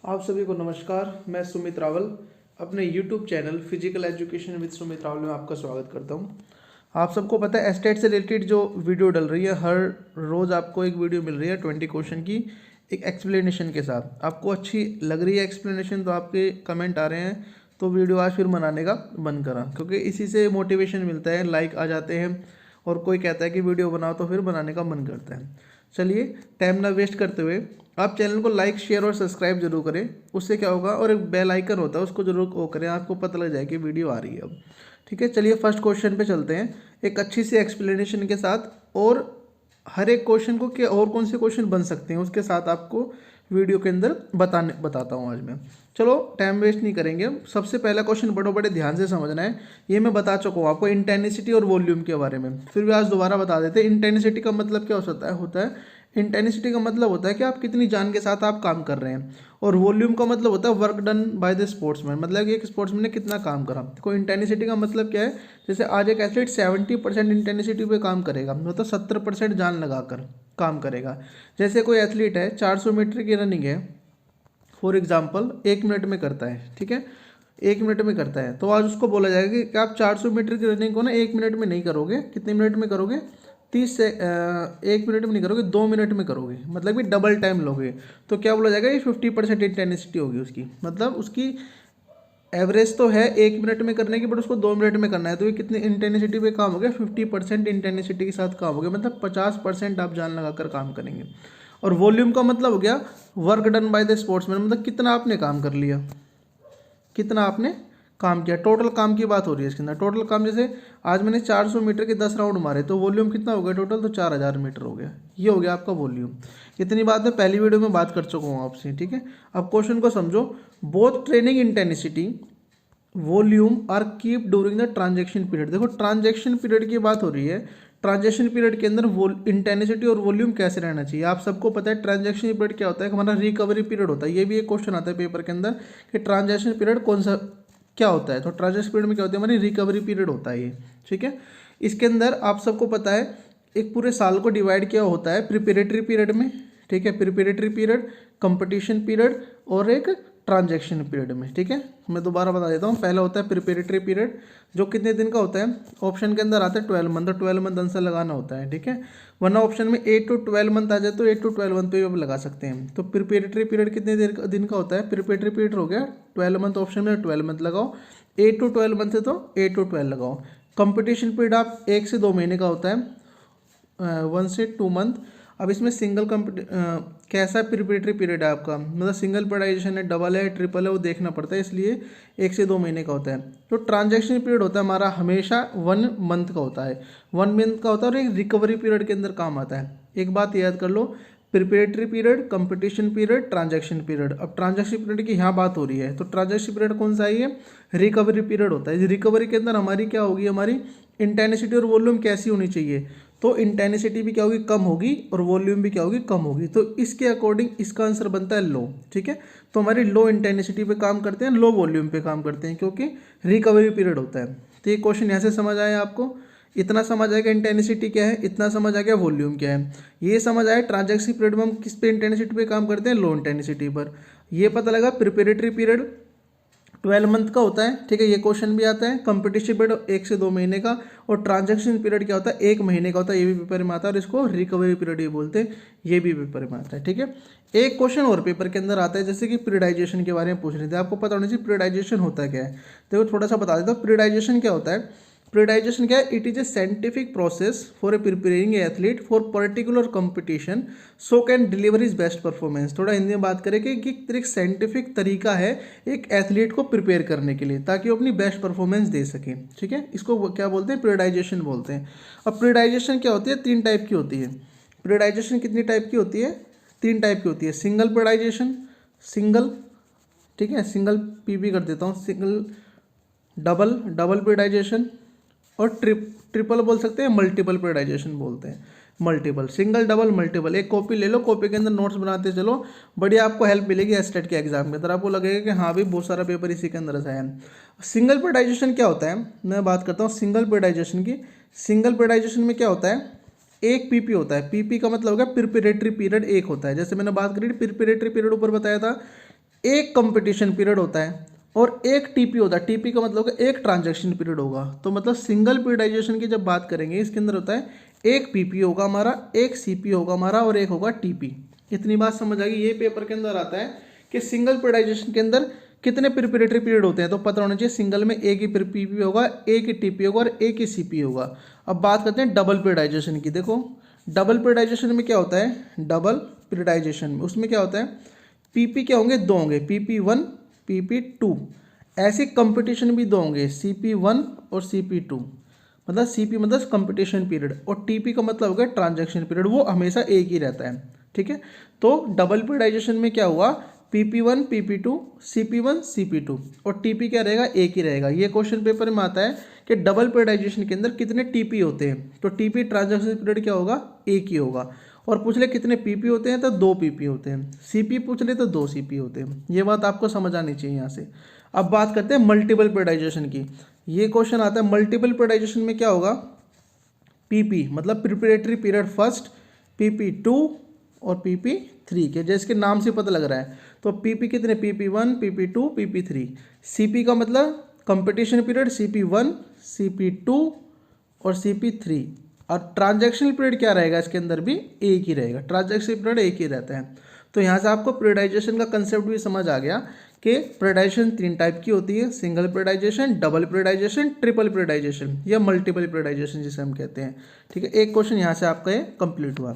आप सभी को नमस्कार। मैं सुमित रावल अपने YouTube channel physical education with Sumit Rawal में आपका स्वागत करता हूं। आप सबको पता है एस्टेट से रिलेटेड जो वीडियो डल रही है, हर रोज़ आपको एक वीडियो मिल रही है 20 क्वेश्चन की एक एक्सप्लेनेशन के साथ। आपको अच्छी लग रही है एक्सप्लेनेशन तो आपके कमेंट आ रहे हैं, तो वीडियो आज फिर बनाने का मन करा, क्योंकि इसी से मोटिवेशन मिलता है, लाइक आ जाते हैं और कोई कहता है कि वीडियो बनाओ तो फिर बनाने का मन करता है। चलिए टाइम ना वेस्ट करते हुए आप चैनल को लाइक शेयर और सब्सक्राइब जरूर करें। उससे क्या होगा, और एक बेल आइकन होता है उसको जरूर वो करें, आपको पता लग जाए कि वीडियो आ रही है अब। ठीक है, चलिए फर्स्ट क्वेश्चन पे चलते हैं एक अच्छी सी एक्सप्लेनेशन के साथ, और हर एक क्वेश्चन को क्या और कौन से क्वेश्चन बन सकते हैं उसके साथ आपको वीडियो के अंदर बताता हूँ आज मैं। चलो टाइम वेस्ट नहीं करेंगे। सबसे पहला क्वेश्चन बड़े बड़े ध्यान से समझना है। ये मैं बता चुका हूँ आपको इंटेंसिटी और वॉल्यूम के बारे में, फिर भी आज दोबारा बता देते हैं। इंटेंसिटी का मतलब क्या होता है इंटेंसिटी का मतलब होता है कि आप कितनी जान के साथ आप काम कर रहे हैं, और वॉल्यूम का मतलब होता है work done by the sportsman, मतलब कि एक स्पोर्ट्समैन ने कितना काम करा। देखो इंटेंसिटी का मतलब क्या है, जैसे आज एक एथलीट 70% इंटेंसिटी पे काम करेगा, मतलब 70% जान लगाकर काम करेगा। जैसे कोई एथलीट है 400 मीटर की रनिंग है फॉर एग्जाम्पल 1 मिनट में करता है, ठीक है, 1 मिनट में करता है, तो आज उसको बोला जाएगा कि आप 400 मीटर की रनिंग को ना 1 मिनट में नहीं करोगे, कितने मिनट में करोगे, 1 मिनट में नहीं करोगे, 2 मिनट में करोगे, मतलब कि डबल टाइम लोगे। तो क्या बोला जाएगा, ये 50% इंटेंसिटी होगी उसकी, मतलब उसकी एवरेज तो है 1 मिनट में करने की, बट उसको 2 मिनट में करना है, तो ये कितनी इंटेंसिटी पे काम हो गया, 50% इंटेंसिटी के साथ काम हो गया, मतलब 50% आप जान लगाकर काम करेंगे। और वॉल्यूम का मतलब हो गया work done by the sportsman, मतलब कितना आपने काम कर लिया, कितना आपने काम किया, टोटल काम की बात हो रही है इसके अंदर। टोटल काम जैसे आज मैंने 400 मीटर के 10 राउंड मारे, तो वॉल्यूम कितना हो गया टोटल, तो 4000 मीटर हो गया। ये हो गया आपका वॉल्यूम। इतनी बात मैं पहली वीडियो में बात कर चुका हूँ आपसे, ठीक है। अब क्वेश्चन को समझो। Both training intensity volume are keep during the transaction period. देखो ट्रांजेक्शन पीरियड की बात हो रही है, ट्रांजेक्शन पीरियड के अंदर इंटेंसिटी और वॉल्यूम कैसे रहना चाहिए। आप सबको पता है ट्रांजेक्शन पीरियड क्या होता है, हमारा रिकवरी पीरियड होता है। ये भी एक क्वेश्चन आता है पेपर के अंदर कि ट्रांजेक्शन पीरियड कौन सा क्या होता है, तो ट्रांजेक्शन पीरियड में क्या होता है, हमारी रिकवरी पीरियड होता है ये, ठीक है। इसके अंदर आप सबको पता है एक पूरे साल को डिवाइड किया होता है प्रिपरेटरी पीरियड में, ठीक है, प्रिपरेटरी पीरियड, कंपटीशन पीरियड और एक ट्रांजेक्शन पीरियड में, ठीक है। मैं दोबारा बता देता हूँ। पहला होता है प्रिपरेटरी पीरियड, जो कितने दिन का होता है, ऑप्शन के अंदर आता है 12 मंथ, तो 12 मंथ आंसर लगाना होता है, ठीक है। वरना ऑप्शन में 8 to 12 मंथ आ जाए तो 8 to 12 मंथ पे भी आप लगा सकते हैं। तो प्रिपरेटरी पीरियड कितने दिन का होता है, प्रिपरेटरी पीरियड हो गया 12 मंथ, ऑप्शन में 12 मंथ लगाओ। 8 to 12 मंथ है तो 8 to 12 लगाओ। कंपटीशन पीरियड आप 1 से 2 महीने का होता है, 1 से 2 मंथ। अब इसमें कैसा प्रिपरेटरी पीरियड है आपका, मतलब सिंगल पीरियडाइजेशन है, डबल है, ट्रिपल है, वो देखना पड़ता है, इसलिए 1 से 2 महीने का होता है। तो ट्रांजैक्शन पीरियड होता है हमारा हमेशा 1 मंथ का होता है, 1 मंथ का होता है, और एक रिकवरी पीरियड के अंदर काम आता है। एक बात याद कर लो, preparatory period, competition period, transaction period. अब ट्रांजैक्शन पीरियड की यहाँ बात हो रही है, तो ट्रांजैक्शन पीरियड कौन सा है, ये रिकवरी पीरियड होता है। रिकवरी के अंदर हमारी क्या होगी, हमारी इंटेंसिटी और वॉल्यूम कैसी होनी चाहिए, तो इंटेंसिटी भी क्या होगी, कम होगी, और वॉल्यूम भी क्या होगी, कम होगी। तो इसके अकॉर्डिंग इसका आंसर बनता है लो, ठीक है। तो हमारी लो इंटेंसिटी पे काम करते हैं, लो वॉल्यूम पे काम करते हैं, क्योंकि रिकवरी पीरियड होता है। तो ये क्वेश्चन यहाँ से समझ आया आपको, इतना समझ आएगा इंटेंसिटी क्या है, इतना समझ आ गया वॉल्यूम क्या है, ये समझ आया ट्रांजैक्शन पीरियड में हम किस पे इंटेंसिटी पे काम करते हैं, लो इंटेंसिटी पर। ये पता लगा प्रिपरेटरी पीरियड 12 मंथ का होता है, ठीक है, ये क्वेश्चन भी आता है। कंपटीशन पीरियड 1 से 2 महीने का, और ट्रांजैक्शन पीरियड क्या होता है, 1 महीने का होता है, ये भी पेपर में आता है, और इसको रिकवरी पीरियड ये बोलते हैं, ये भी पेपर में आता है, ठीक है। एक क्वेश्चन और पेपर के अंदर आता है, जैसे कि पीरियडाइजेशन के बारे में पूछ रहे थे, आपको पता होना चाहिए पीरियडाइजेशन होता क्या है। देखो थोड़ा सा बता देता हूँ पीरियडाइजेशन क्या होता है। पीरियडाइजेशन क्या है, it is a scientific process for a preparing a athlete for particular competition so can deliver is best performance. थोड़ा हिंदी में बात करें कि एक साइंटिफिक तरीका है एक एथलीट को प्रिपेयर करने के लिए, ताकि वो अपनी बेस्ट परफॉर्मेंस दे सके, ठीक है। इसको क्या बोलते हैं, पीरियडाइजेशन बोलते हैं। अब पीरियडाइजेशन क्या होती है, 3 टाइप की होती है। पीरियडाइजेशन कितनी टाइप की होती है, 3 टाइप की होती है। सिंगल पीरियडाइजेशन, सिंगल, ठीक है, सिंगल पीपी कर देता हूँ, सिंगल, डबल पीरियडाइजेशन, और ट्रिपल बोल सकते हैं, मल्टीपल पीरियडाइजेशन बोलते हैं। Multiple, single, double, multiple. एक कॉपी ले लो, कॉपी के अंदर नोट्स बनाते चलो, बढ़िया आपको हेल्प मिलेगी एस्टेट के एग्जाम के अंदर, आपको लगेगा कि हाँ भाई बहुत सारा पेपर इसी के अंदर से आया है। सिंगल पीरियडाइजेशन क्या होता है, मैं बात करता हूँ सिंगल पीरियडाइजेशन की। सिंगल पीरियडाइजेशन में क्या होता है, एक पीपी होता है। पीपी का मतलब होगा प्रिपरेटरी पीरियड एक होता है, जैसे मैंने बात करी प्रिपरेटरी पीरियड ऊपर बताया था, एक कंपटीशन पीरियड होता है और एक टीपी होता है। टीपी का मतलब होगा एक ट्रांजैक्शन पीरियड होगा। तो मतलब सिंगल पीरियडाइजेशन की जब बात करेंगे इसके अंदर होता है एक पीपी होगा हमारा, एक सीपी होगा हमारा और एक होगा टीपी। इतनी बात समझ आ गई। ये पेपर के अंदर आता है कि सिंगल पीरियडाइजेशन के अंदर कितने प्रिपरेटरी पीरियड होते हैं, तो पता होना चाहिए सिंगल में एक ही पीपी होगा, एक ही टीपी होगा और एक ही सीपी होगा। अब बात करते हैं डबल पीरियडाइजेशन की। देखो डबल पीरियडाइजेशन में क्या होता है, डबल पीरियडाइजेशन में उसमें क्या होता है, पीपी क्या होंगे, दो होंगे, PP1 PP2। ऐसे कंपटीशन भी दो होंगे, CP1 और CP2। मतलब CP मतलब कंपटीशन पीरियड और TP का मतलब हो गया ट्रांजैक्शन पीरियड, वो हमेशा एक ही रहता है। ठीक है, तो डबल पीरियडाइजेशन में क्या हुआ, PP1 PP2 CP1 CP2 और TP क्या रहेगा, एक ही रहेगा। ये क्वेश्चन पेपर में आता है कि डबल पीरियडाइजेशन के अंदर कितने TP होते हैं, तो TP ट्रांजैक्शन पीरियड क्या होगा, एक ही होगा। और पूछ ले कितने PP होते हैं, तो 2 PP होते हैं। CP पूछ ले तो 2 CP होते हैं। ये बात आपको समझ आनी चाहिए यहाँ से। अब बात करते हैं मल्टीपल पीरियडाइजेशन की। ये क्वेश्चन आता है मल्टीपल पीरियडाइजेशन में क्या होगा, PP मतलब प्रिपरेटरी पीरियड फर्स्ट, PP2 और PP3 के जैसे नाम से पता लग रहा है। तो PP कितने, PP1 PP2 PP3। CP का मतलब कंपटीशन पीरियड CP1 CP2 और CP3। और ट्रांजैक्शनल पीरियड क्या रहेगा, इसके अंदर भी एक ही रहेगा, ट्रांजैक्शनल पीरियड एक ही रहता है। तो यहाँ से आपको पीरियडाइजेशन का कंसेप्ट भी समझ आ गया कि पीरियडाइजेशन 3 टाइप की होती है, single periodisation, double periodisation, triple periodisation या मल्टीपल पीरियडाइजेशन जिसे हम कहते हैं। ठीक है, एक क्वेश्चन यहाँ से आपका ये कंप्लीट हुआ।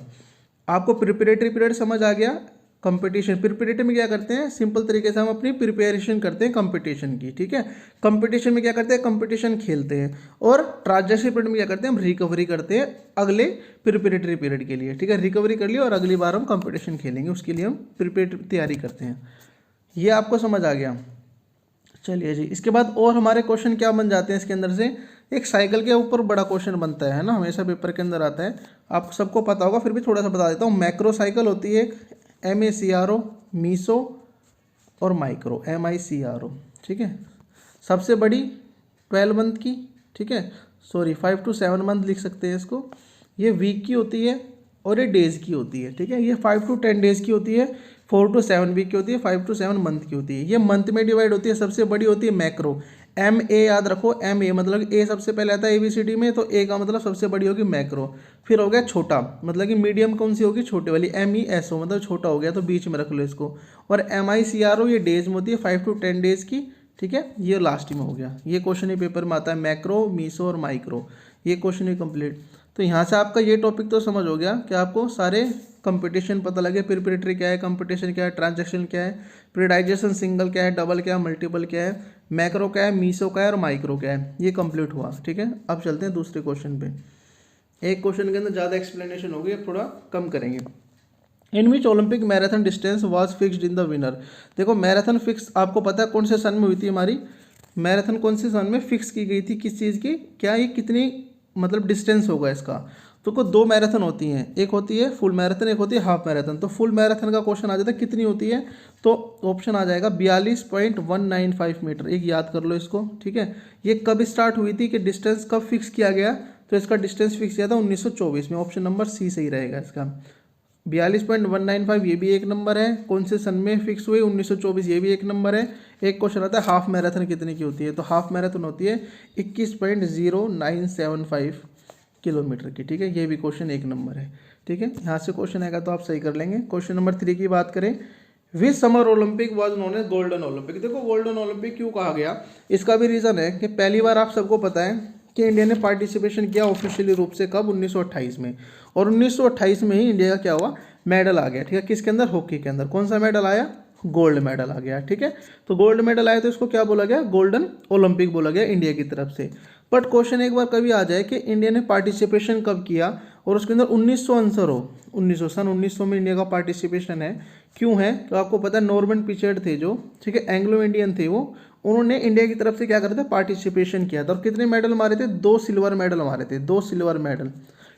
आपको प्रिपरेटरी पीरियड समझ आ गया। कंपटीशन, प्रिपरेटरी में क्या करते हैं, सिंपल तरीके से हम अपनी प्रिपरेशन करते हैं कंपटीशन की। ठीक है, कंपटीशन में क्या करते हैं, कंपटीशन खेलते हैं। और ट्रांजैक्शन पीरियड में क्या करते हैं, हम रिकवरी करते हैं अगले प्रिपरेटरी पीरियड के लिए। ठीक है, रिकवरी कर लिया और अगली बार हम कंपटीशन खेलेंगे, उसके लिए हम प्रिपरेटरी तैयारी करते हैं। ये आपको समझ आ गया। चलिए जी, इसके बाद और हमारे क्वेश्चन क्या बन जाते हैं इसके अंदर से, एक साइकिल के ऊपर बड़ा क्वेश्चन बनता है ना, हमेशा पेपर के अंदर आता है, आप सबको पता होगा, फिर भी थोड़ा सा बता देता हूँ। मैक्रो साइकिल होती है एक, MACRO, मीसो और माइक्रो MICRO। ठीक है, सबसे बड़ी 12 मंथ की, ठीक है, सॉरी 5 to 7 मंथ लिख सकते हैं इसको। ये वीक की होती है और ये डेज़ की होती है। ठीक है, ये 5 to 10 डेज़ की होती है, 4 to 7 वीक की होती है, 5 to 7 मंथ की होती है। ये मंथ में डिवाइड होती है। सबसे बड़ी होती है मैक्रो, MA याद रखो, MA मतलब A सबसे पहले आता है ABCD में, तो A का मतलब सबसे बड़ी होगी मैक्रो। फिर हो गया छोटा, मतलब कि मीडियम कौन सी होगी, छोटे वाली, MESO मतलब छोटा हो गया, तो बीच में रख लो इसको। और MICRO ये डेज में होती है, 5 to 10 डेज़ की। ठीक है, ये लास्ट में हो गया। ये क्वेश्चन ही पेपर में आता है, मैक्रो, मीसो और माइक्रो। ये क्वेश्चन ही कंप्लीट। तो यहाँ से आपका ये टॉपिक तो समझ हो गया कि आपको सारे कंपटीशन पता लगे, प्रिपरेटरी क्या है, कंपटीशन क्या है, ट्रांजैक्शन क्या है, पीरियडाइजेशन सिंगल क्या है, डबल क्या है, मल्टीपल क्या है, मैक्रो क्या है, मीसो क्या है और माइक्रो क्या है। ये कंप्लीट हुआ। ठीक है, अब चलते हैं दूसरे क्वेश्चन पे। एक क्वेश्चन के अंदर ज़्यादा एक्सप्लेनेशन होगी, अब थोड़ा कम करेंगे। In which Olympic marathon distance was fixed in the winner. देखो मैराथन फिक्स आपको पता है कौन से सन में हुई थी हमारी, मैराथन कौन से सन में फिक्स की गई थी, किस चीज़ की, क्या ये कितनी मतलब डिस्टेंस होगा इसका। तो को 2 मैराथन होती हैं, एक होती है फुल मैराथन, एक होती है हाफ मैराथन। तो फुल मैराथन का क्वेश्चन आ जाता है कितनी होती है, तो ऑप्शन आ जाएगा 42.195 मीटर। एक याद कर लो इसको। ठीक है, ये कब स्टार्ट हुई थी कि डिस्टेंस कब फिक्स किया गया, तो इसका डिस्टेंस फिक्स किया था 1924 में। ऑप्शन नंबर सी सही रहेगा इसका। 42.195 ये भी एक नंबर है, कौन से सन में फिक्स हुई, 1924, ये भी एक नंबर है। एक क्वेश्चन आता है हाफ मैराथन कितने की होती है, तो हाफ मैराथन होती है 21.0975 किलोमीटर की। ठीक है, ये भी क्वेश्चन एक नंबर है। ठीक है, यहाँ से क्वेश्चन आएगा तो आप सही कर लेंगे। क्वेश्चन नंबर 3 की बात करें, which summer Olympic was known as golden Olympic. देखो गोल्डन ओलंपिक क्यों कहा गया, इसका भी रीज़न है कि पहली बार आप सबको पता है कि इंडिया ने पार्टिसिपेशन किया ऑफिशियली रूप से कब, 1928 में। और 1928 में ही इंडिया का क्या हुआ, मेडल आ गया। ठीक है, किसके अंदर, हॉकी के अंदर। कौन सा मेडल आया, गोल्ड मेडल आ गया। ठीक है, तो गोल्ड मेडल आया तो इसको क्या बोला गया, गोल्डन ओलंपिक बोला गया इंडिया की तरफ से। बट क्वेश्चन एक बार कभी आ जाए कि इंडिया ने पार्टिसिपेशन कब किया और उसके अंदर 1900 आंसर हो, 1900 में इंडिया का पार्टिसिपेशन है, क्यों है, तो आपको पता है नॉर्मन पिचेड थे जो, ठीक है, एंग्लो इंडियन थे वो, उन्होंने इंडिया की तरफ से क्या करा था, पार्टिसिपेशन किया था। और कितने मेडल मारे थे, 2 सिल्वर मेडल मारे थे, 2 सिल्वर मेडल।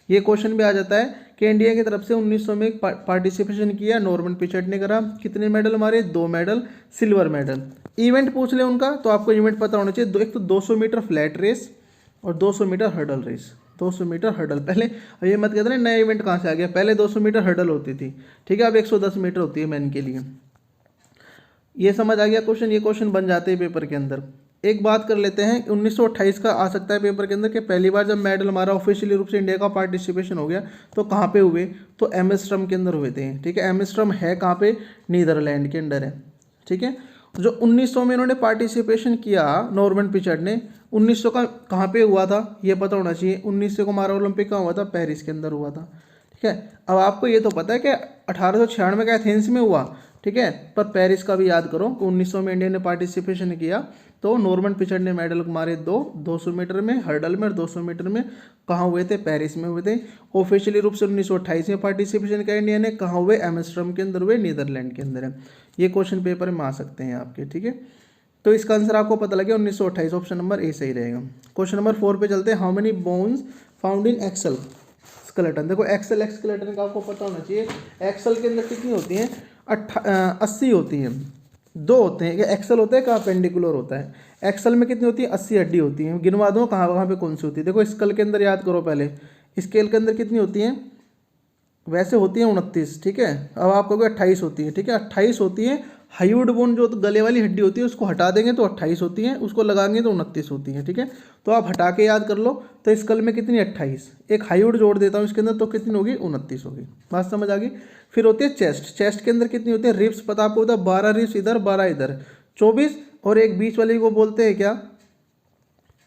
ये क्वेश्चन भी आ जाता है कि इंडिया की तरफ से 1900 में पार्टिसिपेशन किया, नॉर्मन पिचेड ने करा, कितने मेडल मारे, 2 मेडल, सिल्वर मेडल। इवेंट पूछ ले उनका तो आपको इवेंट पता होना चाहिए। एक तो 200 मीटर फ्लैट रेस और 200 meter hurdle race. 200 meter hurdle, पहले ये मत कहते ना नया इवेंट कहाँ से आ गया, पहले 200 मीटर हर्डल होती थी। ठीक है, अब 110 मीटर होती है मैन के लिए। ये समझ आ गया क्वेश्चन, ये क्वेश्चन बन जाते हैं पेपर के अंदर। एक बात कर लेते हैं, 1928 का आ सकता है पेपर के अंदर कि पहली बार जब मेडल हमारा ऑफिशियली रूप से इंडिया का पार्टिसिपेशन हो गया तो कहाँ पे हुए, तो एम्स्टर्डम के अंदर हुए थे। ठीक है, एम्स्टर्डम है कहाँ पे, नीदरलैंड के अंदर है। ठीक है, जो 1900 में इन्होंने पार्टिसिपेशन किया नॉर्मन पिचर्ड ने, 1900 का कहाँ पे हुआ था ये पता होना चाहिए। 1900 को हमारा ओलंपिक कहाँ हुआ था, पेरिस के अंदर हुआ था। ठीक है, अब आपको ये तो पता है कि 1896 का एथेंस में हुआ। ठीक है, पर पेरिस का भी याद करो कि 1900 में इंडिया ने पार्टिसिपेशन किया तो नॉर्मन पिचर्ड ने मेडल हमारे 200 मीटर में हर्डल में और 200 मीटर में कहाँ हुए थे, पेरिस में हुए थे। ऑफिशियली रूप से 1928 में पार्टिसिपेशन किया इंडिया ने, कहाँ हुए, एम्स्टर्डम के अंदर हुए, नीदरलैंड के अंदर है। ये क्वेश्चन पेपर में आ सकते हैं आपके। ठीक है, तो इसका आंसर आपको पता लगे 1928, ऑप्शन नंबर ए सही रहेगा। क्वेश्चन नंबर 4 पे चलते हैं। How many bones found in axial skeleton. देखो एक्सल एक्सकेलेटन का आपको पता होना चाहिए। एक्सल के अंदर कितनी होती हैं, 80 होती हैं। दो होते हैं, एक्सल होता है का पेंडिकुलर होता है। एक्सल में कितनी होती है, 80 हड्डी होती हैं। गिनवा दो कहाँ कहाँ पे कौन सी होती है। देखो स्केल के अंदर याद करो पहले, स्केल के अंदर कितनी होती हैं, वैसे होती है 29। ठीक है, अब आप कहोगे 28 होती है। ठीक है, 28 होती है। हाइड बोन जो तो गले वाली हड्डी होती है उसको हटा देंगे तो 28 होती है, उसको लगाएंगे तो 29 होती है। ठीक है, तो आप हटा के याद कर लो। तो स्कल में कितनी 28, एक हाइड जोड़ देता हूँ इसके अंदर तो कितनी होगी, 29 होगी। बात समझ आ गई। फिर होती है चेस्ट। चेस्ट के अंदर कितनी होती है, रिब्स पता आपको होता है, 12 रिब्स इधर 12 इधर, 24, और एक बीच वाली को बोलते हैं क्या।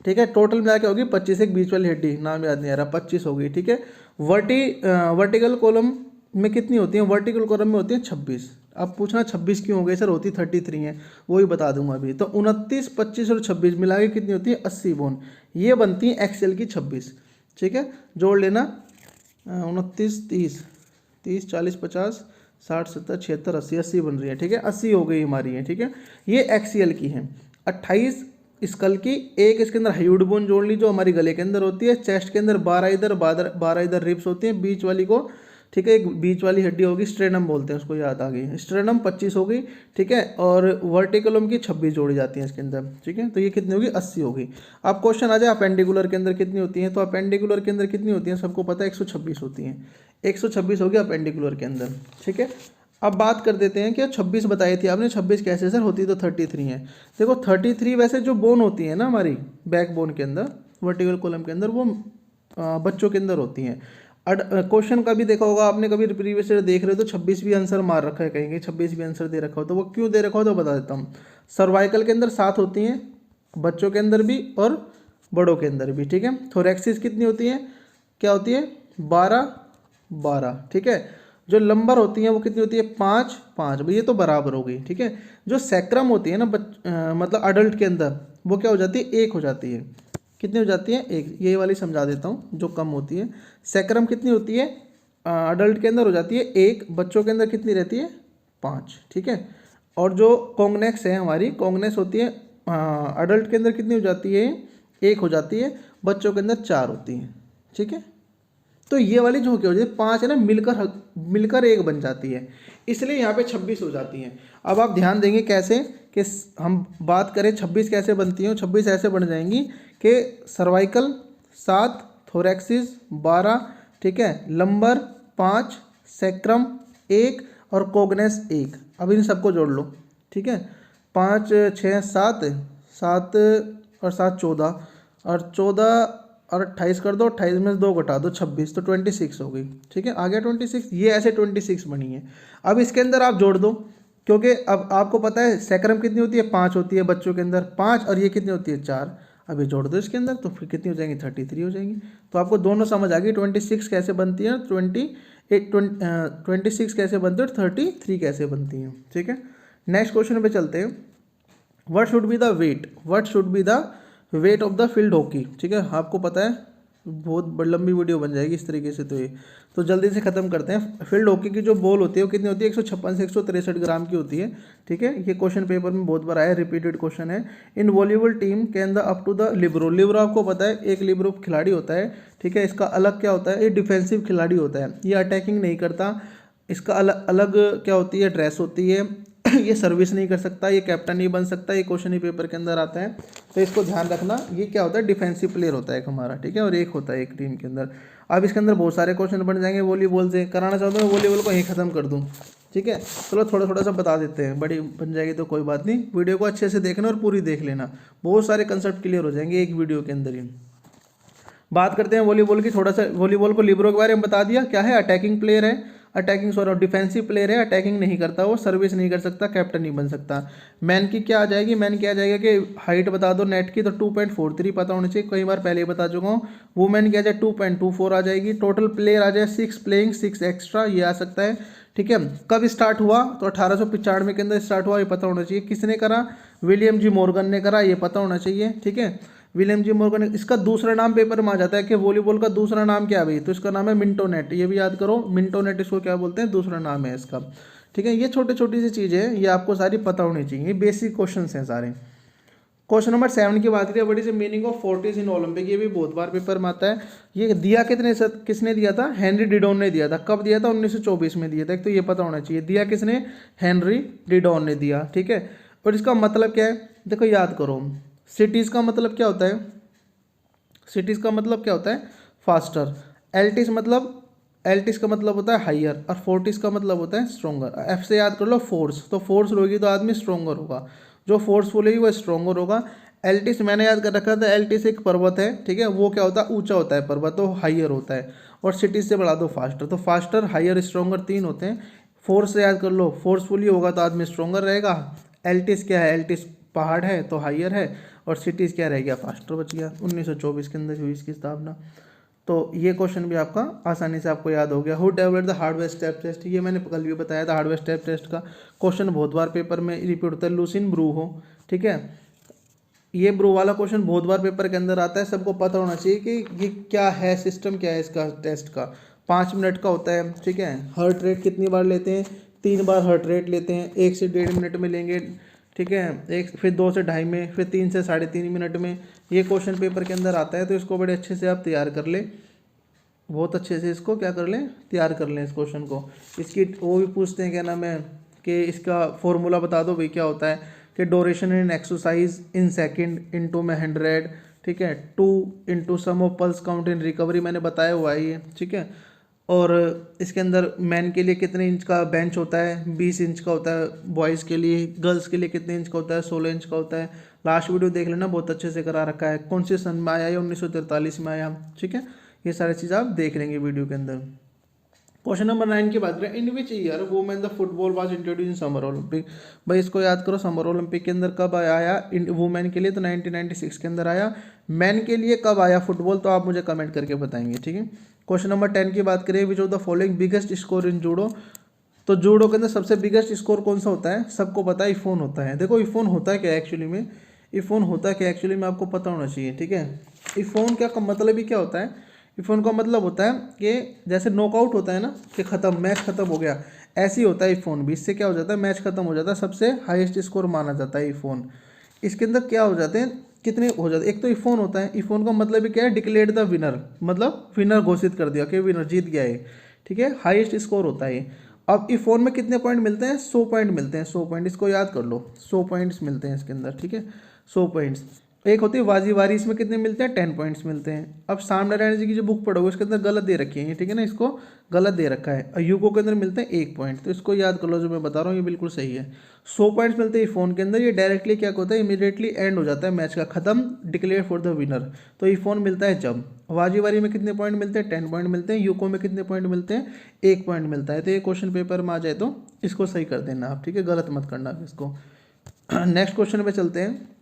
ठीक है, टोटल मिला के होगी 25। एक बीच वाली हड्डी नाम याद नहीं आ रहा, 25 होगी। ठीक है, वर्टिकल कॉलम में कितनी होती है, वर्टिकल कॉलम में होती है 26। अब पूछना 26 क्यों हो गई सर, होती 33 है, वही बता दूंगा अभी। तो 29, 25 और 26 मिला के कितनी होती है, 80 बोन। ये बनती है एक्सेल की 26। ठीक है, जोड़ लेना, 29, 30, 40, 50, 60, 70, 76, 80, 80 बन रही है। ठीक है, 80 हो गई हमारी है। ठीक है, ये एक्सीएल की है। 28 स्कल की, एक इसके अंदर हाइड बोन जोड़ ली जो हमारी गले के अंदर होती है। चेस्ट के अंदर 12 इधर 12 इधर रिब्स होती हैं, बीच वाली को। ठीक है, एक बीच वाली हड्डी होगी, स्ट्रेनम बोलते हैं उसको, याद आ गई, स्ट्रेनम 25 होगी। ठीक है, और वर्टिकलम की 26 जोड़ी जाती हैं इसके अंदर। ठीक है, तो ये कितनी होगी, 80 होगी। अब क्वेश्चन आ जाए अपेंडिकुलर के अंदर कितनी होती है, तो अपेंडिकुलर के अंदर कितनी होती है, सबको पता है 126 होती हैं। 126 होगी अपेंडिकुलर के अंदर। ठीक है, अब बात कर देते हैं कि 26 बताई थी आपने, 26 कैसे सर होती, तो 33 है। देखो 33 वैसे जो बोन होती है ना हमारी बैक बोन के अंदर, वर्टिकल कॉलम के अंदर, वो बच्चों के अंदर होती हैं। क्वेश्चन का भी देखा होगा आपने, कभी प्रीवियस ईयर देख रहे हो तो 26 भी आंसर मार रखा है, कहीं 26 भी आंसर दे रखा हो, तो वो क्यों दे रखा हो तो बता देता हूँ। सर्वाइकल के अंदर 7 होती हैं, बच्चों के अंदर भी और बड़ों के अंदर भी। ठीक है, थोरैक्सिस कितनी होती है, क्या होती है, 12। ठीक है, जो लंबर होती हैं वो कितनी होती है, 5। ये तो बराबर हो गई। ठीक है, जो सैक्रम होती है ना मतलब अडल्ट के अंदर, वो क्या हो जाती है, 1 हो जाती है। कितनी हो जाती है, 1। ये वाली समझा देता हूँ जो कम होती है। सैक्रम कितनी होती है, अडल्ट के अंदर हो जाती है 1, बच्चों के अंदर कितनी रहती है, 5। ठीक है, और जो कॉन्ग्नेक्स है हमारी, कॉन्ग्नेक्स होती है अडल्ट के अंदर कितनी हो जाती है, 1 हो जाती है, बच्चों के अंदर 4 होती है। ठीक है, तो ये वाली जो क्या हो जाती है, 5 है ना, मिलकर 1 बन जाती है, इसलिए यहाँ पे 26 हो जाती हैं। अब आप ध्यान देंगे कैसे, कि हम बात करें 26 कैसे बनती हैं। 26 ऐसे बन जाएंगी कि सर्वाइकल 7, थोरैक्सिस 12, ठीक है, लंबर 5, सैक्रम 1 और कोग्नेस 1। अब इन सबको जोड़ लो। ठीक है, 5, 6, 7, 7 और 7 14, और 14 और 28 कर दो, 28 में से 2 घटा दो, 26, तो 26 हो गई। ठीक है, आ गया 26। ये ऐसे 26 बनी है। अब इसके अंदर आप जोड़ दो, क्योंकि अब आपको पता है सैक्रम कितनी होती है, 5 होती है बच्चों के अंदर, 5, और ये कितनी होती है, 4। अब ये जोड़ दो इसके अंदर, तो फिर कितनी हो जाएंगी, 33 हो जाएंगी। तो आपको दोनों समझ आ गई, 26 कैसे बनती है, 26 कैसे बनती है, और 33 कैसे बनती है। ठीक है, नेक्स्ट क्वेश्चन पे चलते हैं। What should be the weight of the field hockey. ठीक है, आपको पता है बहुत लंबी वीडियो बन जाएगी इस तरीके से, तो जल्दी से ख़त्म करते हैं। फील्ड हॉकी की जो बॉल होती है वो कितनी होती है, 156 से 163 ग्राम की होती है। ठीक है, ये क्वेश्चन पेपर में बहुत बार आया, रिपीटेड क्वेश्चन है। In volleyball team can the up to the libero आपको पता है, एक लिब्रो खिलाड़ी होता है। ठीक है, इसका अलग क्या होता है, ये डिफेंसिव खिलाड़ी होता है, ये अटैकिंग नहीं करता। इसका अलग क्या होती है, ड्रेस होती है। ये सर्विस नहीं कर सकता, ये कैप्टन नहीं बन सकता, ये क्वेश्चन ही पेपर के अंदर आता है, तो इसको ध्यान रखना। ये क्या होता है, डिफेंसिव प्लेयर होता है एक हमारा। ठीक है, और एक होता है एक टीम के अंदर। अब इसके अंदर बहुत सारे क्वेश्चन बन जाएंगे वॉलीबॉल से। कराना चाहता हूँ वॉलीबॉल को यहीं ख़त्म कर दूँ। ठीक है। चलो थोड़ा थोड़ा सा बता देते हैं, बड़ी बन जाएगी तो कोई बात नहीं। वीडियो को अच्छे से देखना और पूरी देख लेना, बहुत सारे कंसेप्ट क्लियर हो जाएंगे एक वीडियो के अंदर ही। बात करते हैं वॉलीबॉल की, थोड़ा सा वॉलीबॉल को लिबरो के बारे में बता दिया। क्या है? अटैकिंग प्लेयर है, अटैकिंग सॉरी डिफेंसिव प्लेयर है, अटैकिंग नहीं करता, वो सर्विस नहीं कर सकता, कैप्टन नहीं बन सकता। मैन की क्या आ जाएगी? मैन क्या आ जाएगा कि हाइट बता दो नेट की, तो 2.43 पता होनी चाहिए, कई बार पहले ही बता चुका हूँ। वुमेन की आ जाए 2.24 आ जाएगी। टोटल प्लेयर आ जाए 6 प्लेइंग 6 एक्स्ट्रा, ये आ सकता है। ठीक है। कब स्टार्ट हुआ? तो 1895 के अंदर स्टार्ट हुआ, ये पता होना चाहिए। किसने करा? विलियम जी मॉर्गन ने करा, ये पता होना चाहिए। ठीक है, विलियम जी मॉर्गन। इसका दूसरा नाम पेपर में आ जाता है कि वॉलीबॉल का दूसरा नाम क्या है भाई, तो इसका नाम है मिंटो नेट, ये भी याद करो। मिंटो नेट इसको क्या बोलते हैं, दूसरा नाम है इसका। ठीक है, ये छोटी छोटी सी चीज़ें हैं, ये आपको सारी पता होनी चाहिए, ये बेसिक क्वेश्चन हैं सारे। क्वेश्चन नंबर 7 की बात करें, what is the meaning of Fortis in Olympic, ये भी बहुत बार पेपर में आता है। ये दिया किसने दिया था? हेनरी डिडॉन ने दिया था। कब दिया था? 1924 में दिया था। एक तो ये पता होना चाहिए, दिया किसने? हेनरी डिडॉन ने दिया। ठीक है, और इसका मतलब क्या है? देखो याद करो, सिटीज़ का मतलब क्या होता है? सिटीज़ का मतलब क्या होता है? फास्टर। एल्टिस का मतलब होता है हाइयर, और फोर्टिस का मतलब होता है स्ट्रोंगर। एफ से याद कर लो फोर्स, तो फोर्स होगी तो आदमी स्ट्रोंगर होगा, जो फोर्सफुल है वो स्ट्रोंगर होगा। एल्टिस मैंने याद कर रखा था, एल्टिस एक पर्वत है। ठीक है, वो क्या होता है? ऊंचा होता है पर्वत, तो हाइयर होता है। और सिटीज से बढ़ा दो फास्टर, तो फास्टर हाइयर स्ट्रोंगर 3 होते हैं। फोर्स से याद कर लो, फोर्सफुली होगा तो आदमी स्ट्रोंगर रहेगा। एल्टिस क्या है? एल्टिस पहाड़ है तो हाइयर है। और सिटीज़ क्या रह गया? फास्टर बच गया। 1924 के अंदर हुई इसकी स्थापना। तो ये क्वेश्चन भी आपका आसानी से आपको याद हो गया। Who developed the Harvard step test, ये मैंने कल भी बताया था। हार्डवेयर स्टेप टेस्ट का क्वेश्चन बहुत बार पेपर में रिपीट होता है, लुसिन ब्रू हो। ठीक है, ये ब्रू वाला क्वेश्चन बहुत बार पेपर के अंदर आता है। सबको पता होना चाहिए कि ये क्या है, सिस्टम क्या है इसका टेस्ट का। 5 मिनट का होता है। ठीक है, हार्ट रेट कितनी बार लेते हैं? 3 बार हार्ट रेट लेते हैं, 1 से 1.5 मिनट में लेंगे। ठीक है, एक फिर 2 से 2.5 में, फिर 3 से 3.5 मिनट में। ये क्वेश्चन पेपर के अंदर आता है, तो इसको बड़े अच्छे से आप तैयार कर ले, बहुत अच्छे से इसको क्या कर लें, तैयार कर लें इस क्वेश्चन को। इसकी वो भी पूछते हैं, क्या नाम है, कि इसका फॉर्मूला बता दो भाई क्या होता है, कि duration in exercise in second into में 100। ठीक है, 2 into sum of pulse count in recovery, मैंने बताया हुआ है ये। ठीक है, और इसके अंदर मैन के लिए कितने इंच का बेंच होता है? 20 इंच का होता है। बॉयज़ के लिए, गर्ल्स के लिए कितने इंच का होता है? 16 इंच का होता है। लास्ट वीडियो देख लेना, बहुत अच्छे से करा रखा है। कौन से सन में आया? ये 1943 में आया। ठीक है, ये सारी चीज़ आप देख लेंगे वीडियो के अंदर। क्वेश्चन नंबर 9 की बात करें, in which year women the football was introduce in summer Olympic. भाई इसको याद करो, समर ओलंपिक के अंदर कब आया वुमेन के लिए? तो 1996 के अंदर आया। मैन के लिए कब आया फुटबॉल? तो आप मुझे कमेंट करके बताएंगे। ठीक है, क्वेश्चन नंबर 10 की बात करें, which of the following biggest score in judo. तो जूडो के अंदर सबसे बिगेस्ट स्कोर कौन सा होता है? सबको पता है, इफोन होता है। देखो इफोन होता है क्या एक्चुअली में, इफोन होता है क्या एक्चुअली में आपको पता होना चाहिए। ठीक है, इफोन क्या का मतलब ही क्या होता है? इफोन का मतलब होता है कि जैसे नॉकआउट होता है ना, कि ख़त्म, मैच ख़त्म हो गया, ऐसे ही होता है इफोन भी। इससे क्या हो जाता है? मैच ख़त्म हो जाता है, सबसे हाईएस्ट स्कोर माना जाता है इफोन। इसके अंदर क्या हो जाते हैं, कितने हो जाते हैं? एक तो इफोन होता है, इफोन का मतलब भी क्या है? डिक्लेयर द विनर, मतलब विनर घोषित कर दिया कि विनर जीत गया है। ठीक है, हाईएस्ट स्कोर होता है। अब इफोन में कितने पॉइंट मिलते हैं? 100 पॉइंट मिलते हैं, 100 पॉइंट, इसको याद कर लो। 100 पॉइंट्स मिलते हैं इसके अंदर। ठीक है, 100 पॉइंट्स। एक होती है वाजीवारी, इसमें कितने मिलते हैं? 10 पॉइंट्स मिलते हैं। अब सामनारायण जी की जो बुक पढ़ोगे उसके अंदर गलत दे रखी है, ठीक है ना, इसको गलत दे रखा है। और यूको के अंदर मिलते हैं 1 पॉइंट, तो इसको याद कर लो, जो मैं बता रहा हूँ ये बिल्कुल सही है। 100 पॉइंट्स मिलते हैं फोन के अंदर, ये डायरेक्टली क्या होता है? इमीडिएटली एंड हो जाता है मैच का, खत्म, डिक्लेयर फॉर द विनर। तो ये फोन मिलता है जब। वाजीवारी में कितने पॉइंट मिलते हैं? 10 पॉइंट मिलते हैं। यूको में कितने पॉइंट मिलते हैं? 1 पॉइंट मिलता है। तो ये क्वेश्चन पेपर में आ जाए तो इसको सही कर देना आप, ठीक है, गलत मत करना इसको। नेक्स्ट क्वेश्चन पे चलते हैं।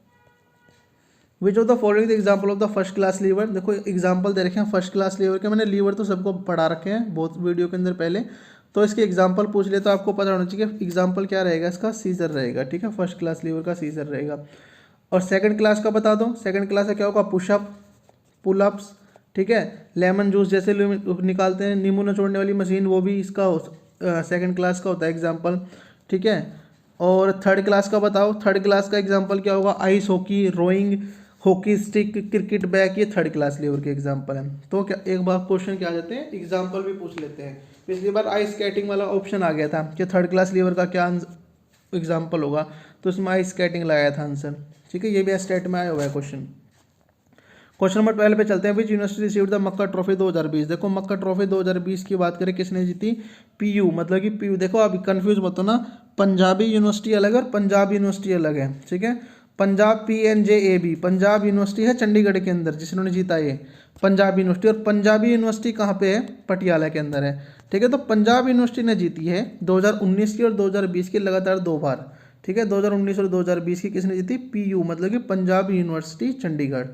Which of the following the example of the first class lever. देखो एग्जाम्पल दे रखे हैं फर्स्ट क्लास लीवर के, मैंने लीवर तो सबको पढ़ा रखे हैं बहुत वीडियो के अंदर पहले, तो इसके एग्जाम्पल पूछ ले तो आपको पता होना चाहिए कि एग्जाम्पल क्या रहेगा इसका? सीजर रहेगा। ठीक है, फर्स्ट क्लास लीवर का सीजर रहेगा। और सेकंड क्लास का बता दो, सेकंड क्लास का क्या होगा? Pushup, pullups. ठीक है, लेमन जूस जैसे निकालते हैं, नींबू निचोड़ने वाली मशीन, वो भी इसका सेकंड क्लास का होता है एग्जाम्पल। ठीक है, और थर्ड क्लास का बताओ, थर्ड क्लास का एग्जाम्पल क्या होगा? Ice hockey, rowing, hockey stick, cricket bat, ये थर्ड क्लास लेवल के एग्जाम्पल हैं। तो क्या एक बार क्वेश्चन क्या आ जाते हैं, एग्जाम्पल भी पूछ लेते हैं। पिछली बार आइस स्केटिंग वाला ऑप्शन आ गया था कि थर्ड क्लास लेवल का क्या एग्जाम्पल होगा, तो उसमें आइस स्केटिंग लगाया था आंसर। ठीक है, ये भी स्टेट में आया हुआ है क्वेश्चन। क्वेश्चन नंबर 12 पे चलते हैं। Which university received the Mecca trophy 2020। देखो मक्का ट्रॉफी 2020 की बात करें किसने जीती, पीयू, मतलब कि पीयू। देखो अभी कंफ्यूज मत हो ना, पंजाबी यूनिवर्सिटी अलग है और पंजाब यूनिवर्सिटी अलग है, ठीक है। पंजाब PNJAB पंजाब यूनिवर्सिटी है चंडीगढ़ के अंदर जिन्होंने जीता ये पंजाब यूनिवर्सिटी, और पंजाबी यूनिवर्सिटी कहाँ पे है, पटियाला के अंदर है, ठीक है। तो पंजाब यूनिवर्सिटी ने जीती है 2019 की और 2020 की लगातार 2 बार, ठीक है। 2019 और 2020 की किसने जीती, पीयू, मतलब कि पंजाब यूनिवर्सिटी चंडीगढ़।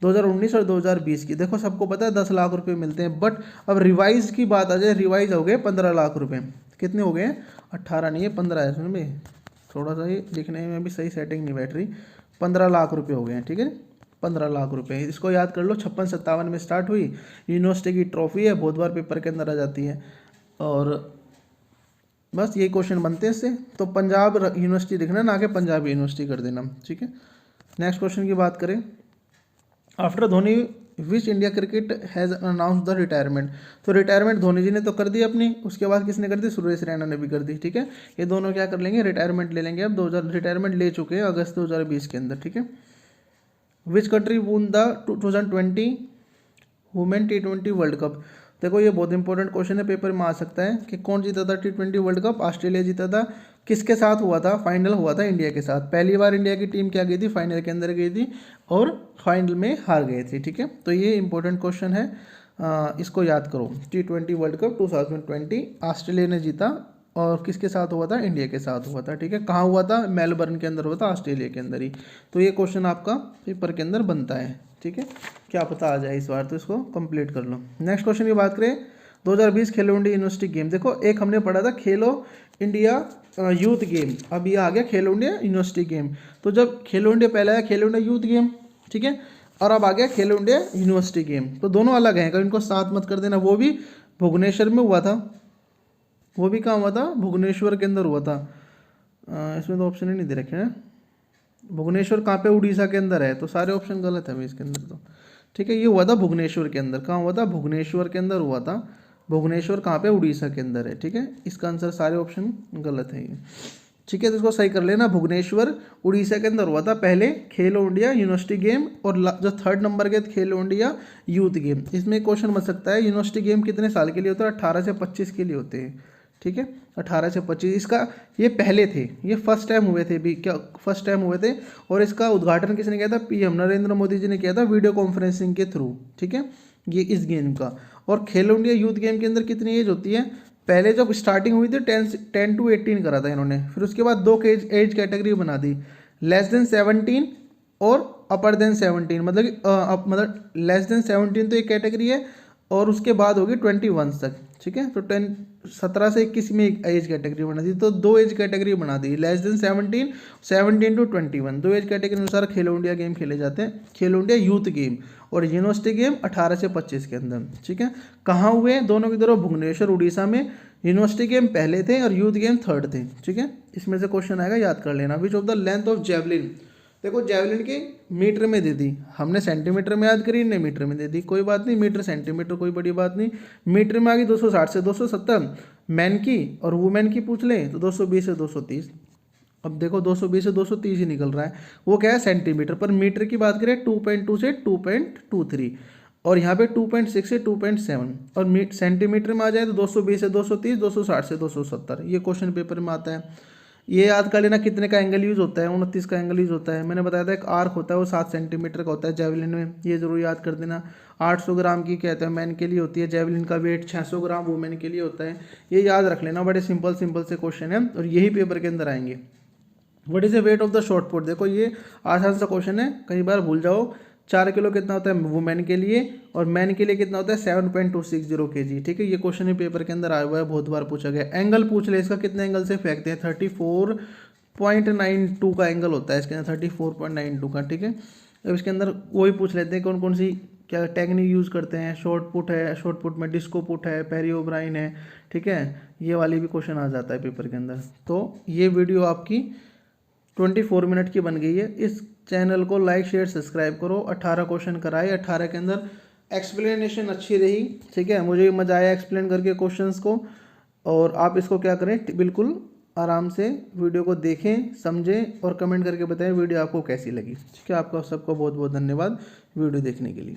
2019 और 2020 की देखो सबको पता है 10 लाख रुपए मिलते हैं, बट अब रिवाइज की बात आ जाए, रिवाइज हो गए 15 लाख रुपए। कितने हो गए, 18 नहीं है 15 है, सुन भाई थोड़ा सा ही लिखने में भी सही सेटिंग नहीं बैठ रही। 15 लाख रुपए हो गए हैं, ठीक है। 15 लाख रुपए, इसको याद कर लो। 56-57 में स्टार्ट हुई, यूनिवर्सिटी की ट्रॉफी है, बहुत बार पेपर के अंदर आ जाती है, और बस यही क्वेश्चन बनते हैं इससे। तो पंजाब यूनिवर्सिटी लिखना, ना कि पंजाब यूनिवर्सिटी कर देना, ठीक है। नेक्स्ट क्वेश्चन की बात करें, after Dhoni which India cricket has announce the retirement. तो रिटायरमेंट धोनी जी ने तो कर दी अपनी, उसके बाद किसने कर दी, सुरेश रैना ने भी कर दी, ठीक है। ये दोनों क्या कर लेंगे, रिटायरमेंट ले लेंगे। अब 2000 रिटायरमेंट ले चुके हैं अगस्त 2020 के अंदर, ठीक है। Which country won the 2020 women T20 world cup. देखो ये बहुत इंपॉर्टेंट क्वेश्चन है, पेपर में आ सकता है कि कौन जीता था T20 वर्ल्ड कप। ऑस्ट्रेलिया जीता था। किसके साथ हुआ था, फाइनल हुआ था इंडिया के साथ। पहली बार इंडिया की टीम क्या गई थी, फाइनल के अंदर गई थी और फाइनल में हार गए थे, ठीक है। तो ये इंपॉर्टेंट क्वेश्चन है, इसको याद करो। T20 वर्ल्ड कप 2020 ऑस्ट्रेलिया ने जीता, और किसके साथ हुआ था, इंडिया के साथ हुआ था, ठीक है। कहाँ हुआ था, मेलबर्न के अंदर हुआ था, ऑस्ट्रेलिया के अंदर ही। तो ये क्वेश्चन आपका पेपर के अंदर बनता है, ठीक है। क्या पता आ जाए इस बार, तो इसको कंप्लीट कर लो। नेक्स्ट क्वेश्चन की बात करें, 2020 खेलो इंडिया यूनिवर्सिटी गेम। देखो एक हमने पढ़ा था खेलो इंडिया यूथ गेम, अब ये आ गया खेलो इंडिया यूनिवर्सिटी गेम। तो जब खेलो इंडिया पहला आया खेलो इंडिया यूथ गेम, ठीक है, और अब आ गया खेलो इंडिया यूनिवर्सिटी गेम, तो दोनों अलग हैं, कभी इनको साथ मत कर देना। वो भी भुवनेश्वर में हुआ था, वो भी कहाँ हुआ था, भुवनेश्वर के अंदर हुआ था। इसमें तो ऑप्शन ही नहीं दे रखे हैं। भुवनेश्वर कहाँ पे, उड़ीसा के अंदर है, तो सारे ऑप्शन गलत है भाई इसके अंदर तो, ठीक है। ये हुआ था भुवनेश्वर के अंदर, कहाँ हुआ था, भुवनेश्वर के अंदर हुआ था। भुवनेश्वर कहाँ पे, उड़ीसा के अंदर है, ठीक है। इसका आंसर सारे ऑप्शन गलत है ये, ठीक है। तो इसको सही कर लेना, भुवनेश्वर उड़ीसा के अंदर हुआ था पहले खेलो इंडिया यूनिवर्सिटी गेम, और जो थर्ड नंबर के खेलो इंडिया यूथ गेम। इसमें क्वेश्चन बन सकता है यूनिवर्सिटी गेम कितने साल के लिए होता है, 18 से 25 के लिए होते हैं, ठीक है। 18 से 25, इसका ये पहले थे, ये फर्स्ट टाइम हुए थे भी, क्या फर्स्ट टाइम हुए थे। और इसका उद्घाटन किसने किया था, PM नरेंद्र मोदी जी ने किया था वीडियो कॉन्फ्रेंसिंग के थ्रू, ठीक है, ये इस गेम का। और खेलो इंडिया यूथ गेम के अंदर कितनी एज होती है, पहले जब स्टार्टिंग हुई थी 10 to 18 करा था इन्होंने, फिर उसके बाद 2 एज कैटेगरी बना दी, लेस देन 17 और अपर देन 17, मतलब मतलब लेस देन 17 तो एक कैटेगरी है, और उसके बाद होगी 21 तक, ठीक है। तो 17 से 21 में एक एज कैटेगरी बना दी, तो 2 एज कैटेगरी बना दी, less than 17, 17 to 21, 2 age category अनुसार खेलो इंडिया गेम खेले जाते हैं, खेलो इंडिया यूथ गेम और यूनिवर्सिटी गेम 18 से 25 के अंदर, ठीक है। कहाँ हुए, दोनों की तरफ भुवनेश्वर उड़ीसा में। यूनिवर्सिटी गेम पहले थे और यूथ गेम थर्ड थे, ठीक है। इसमें से क्वेश्चन आएगा, याद कर लेना। Which of the length of javelin. देखो जेवलिन की मीटर में दे दी, हमने सेंटीमीटर में याद करी, इन्हें मीटर में दे दी, कोई बात नहीं, मीटर सेंटीमीटर कोई बड़ी बात नहीं। मीटर में आ गई 260 से 270 मैन की, और वुमेन की पूछ लें तो 220 से 230। अब देखो 220 से 230 ही निकल रहा है, वो क्या है सेंटीमीटर, पर मीटर की बात करें 2.2 से 2.23, और यहाँ पे 2.6 से 2.7, और सेंटीमीटर में आ जाए तो 220 से 230, 260 से 270, ये क्वेश्चन पेपर में आता है। ये याद कर लेना कितने का एंगल यूज होता है, 29 का एंगल यूज होता है। मैंने बताया था एक आर्क होता है वो 7 सेंटीमीटर का होता है जेवलिन में, ये जरूर याद कर देना। 800 ग्राम की कहते हैं मैन के लिए होती है जेवलिन का वेट, 600 ग्राम वुमेन के लिए होता है। ये याद रख लेना, बड़े सिंपल से क्वेश्चन है और यही पेपर के अंदर आएंगे। What is the weight of the short put. देखो ये आसान सा क्वेश्चन है, कई बार भूल जाओ। 4 किलो कितना होता है वुमेन के लिए, और मैन के लिए कितना होता है 7.260 kg, ठीक है। ये क्वेश्चन ही पेपर के अंदर आया हुआ है, बहुत बार पूछा गया। एंगल पूछ ले, इसका कितने एंगल से फेंकते हैं, 34.92 का एंगल होता है इसके अंदर, 34.92 का, ठीक है। अब इसके अंदर वही पूछ लेते हैं कौन कौन सी क्या टेक्निक यूज़ करते हैं। शॉर्ट पुट है, शॉर्ट पुट में डिस्को पुट है, पेरी ओब्राइन है, ठीक है। ये वाली भी क्वेश्चन आ जाता है पेपर के अंदर। तो ये वीडियो आपकी 24 मिनट की बन गई है। इस चैनल को लाइक शेयर सब्सक्राइब करो। 18 क्वेश्चन कराए, 18 के अंदर एक्सप्लेनेशन अच्छी रही, ठीक है। मुझे मज़ा आया एक्सप्लेन करके क्वेश्चंस को, और आप इसको क्या करें, बिल्कुल आराम से वीडियो को देखें, समझें और कमेंट करके बताएं वीडियो आपको कैसी लगी। ठीक है, आपका सबको बहुत बहुत धन्यवाद वीडियो देखने के लिए।